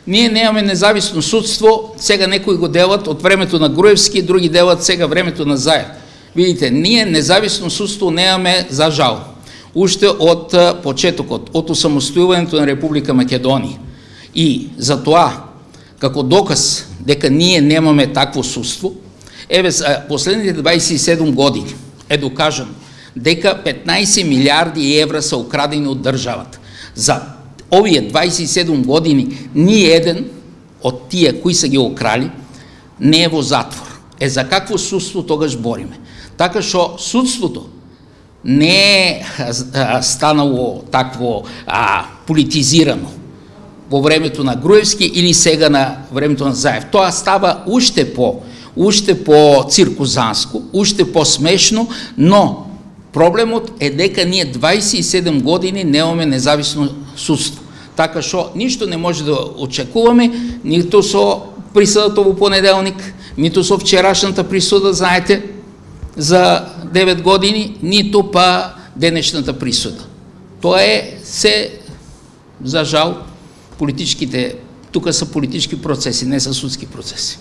Ние нямаме независно судство, сега некои го делат от времето на Груевски, други делат сега времето на Заев. Видите, ние независно судство нямаме за жал. Още от почетокот, от осамостојувањето на Република Македонија. И за това, како доказ дека ние немаме такво судство, еве за последните 27 години е докажано дека 15 милиарди евра са украдени от државата. За овие 27 години ни еден от тия кои са ги украли не е во затвор. За какво судство тогаш бориме? Така шо судството не е станало такво политизирано во времето на Груевски или сега на времето на Заев. Тоа става уште по циркузанско, уште по-смешно, но проблемот е дека ние 27 години немаме независно судство. Така шо ништо не може да очекуваме, нито со присудата во понеделник, нито со вчерашната присуда, знаете, за 9 години, нито па денешната присуда. Тоа е се, за жал, политичките, тука са политички процеси, не са судски процеси.